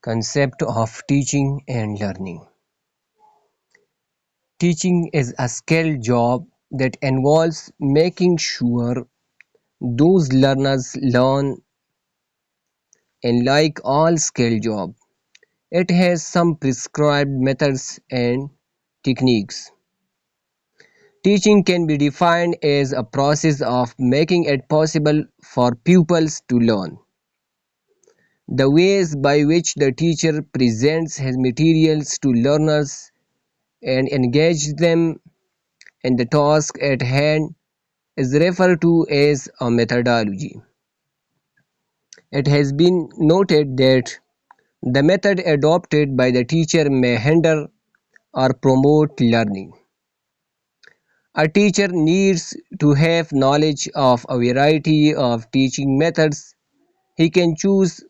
Concept of teaching and learning. Teaching is a skilled job that involves making sure those learners learn, and like all skilled jobs, it has some prescribed methods and techniques. Teaching can be defined as a process of making it possible for pupils to learn. The ways by which the teacher presents his materials to learners and engages them in the task at hand is referred to as a methodology. It has been noted that the method adopted by the teacher may hinder or promote learning. A teacher needs to have knowledge of a variety of teaching methods he can choose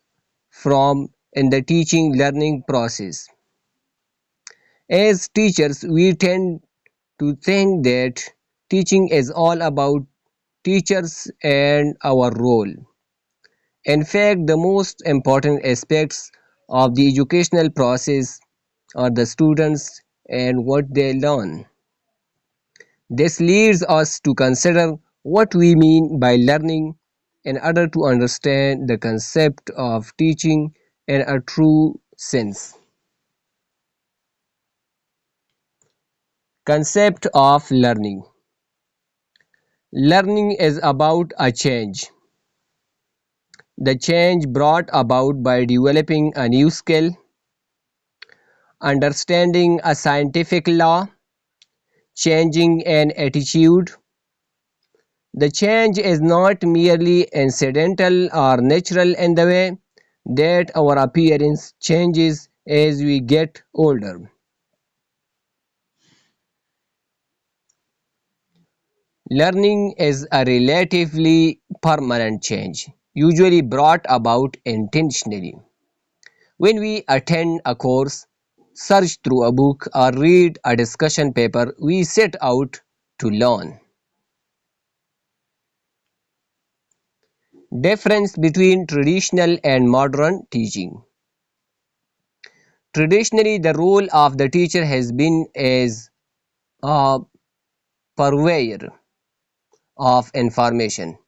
from in the teaching learning process. As teachers, we tend to think that teaching is all about teachers and our role. In fact, the most important aspects of the educational process are the students and what they learn. This leads us to consider what we mean by learning in order to understand the concept of teaching in a true sense. Concept of learning. Learning is about a change. The change brought about by developing a new skill, understanding a scientific law, changing an attitude. The change is not merely incidental or natural in the way that our appearance changes as we get older. Learning is a relatively permanent change, usually brought about intentionally. When we attend a course, search through a book, or read a discussion paper, we set out to learn. Difference between traditional and modern teaching. Traditionally, the role of the teacher has been as a purveyor of information.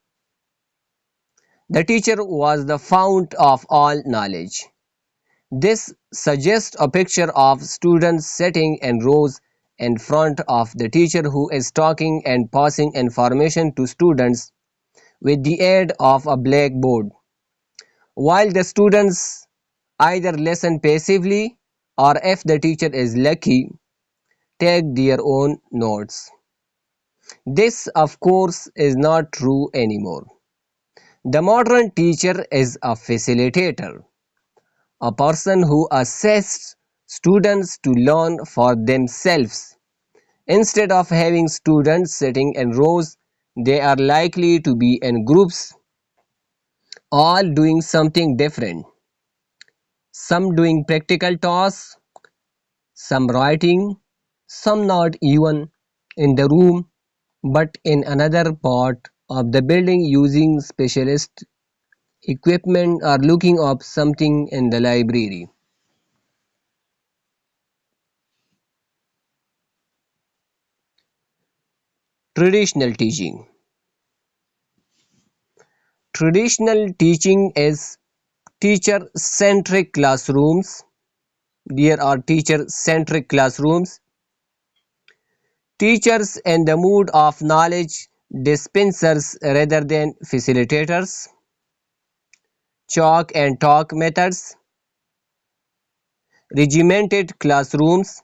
The teacher was the fount of all knowledge. This suggests a picture of students sitting in rows in front of the teacher who is talking and passing information to students with the aid of a blackboard, while the students either listen passively or, if the teacher is lucky, take their own notes. This, of course, is not true anymore. The modern teacher is a facilitator, a person who assists students to learn for themselves. Instead of having students sitting in rows, they are likely to be in groups, all doing something different. Some doing practical tasks, some writing, some not even in the room but in another part of the building using specialist equipment or looking up something in the library. Traditional teaching. Traditional teaching is teacher centric classrooms. There are teacher centric classrooms. Teachers in the mood of knowledge dispensers rather than facilitators. Chalk and talk methods. Regimented classrooms.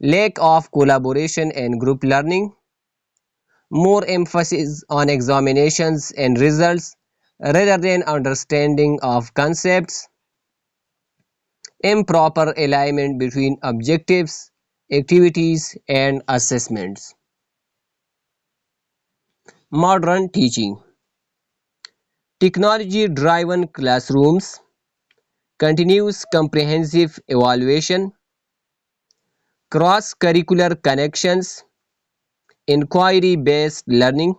Lack of collaboration and group learning. More emphasis on examinations and results rather than understanding of concepts. Improper alignment between objectives, activities, and assessments. Modern teaching. Technology driven classrooms. Continuous comprehensive evaluation. Cross curricular connections. Inquiry based learning.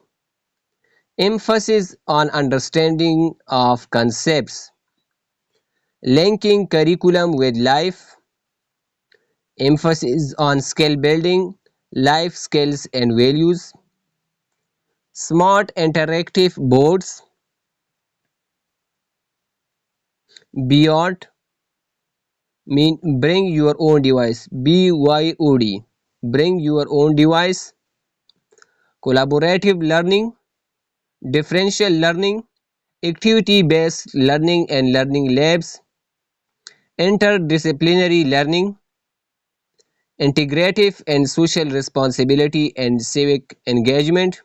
Emphasis on understanding of concepts. linking curriculum with life, emphasis on skill building, life skills and values, smart interactive boards, beyond mean bring your own device, BYOD, bring your own device, collaborative learning, differential learning, activity based learning and learning labs, interdisciplinary learning, integrative and social responsibility and civic engagement,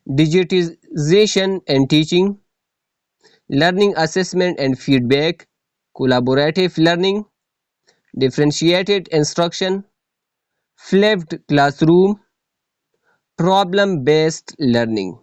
digitization and teaching, learning assessment and feedback, collaborative learning, differentiated instruction, flipped classroom, problem based learning.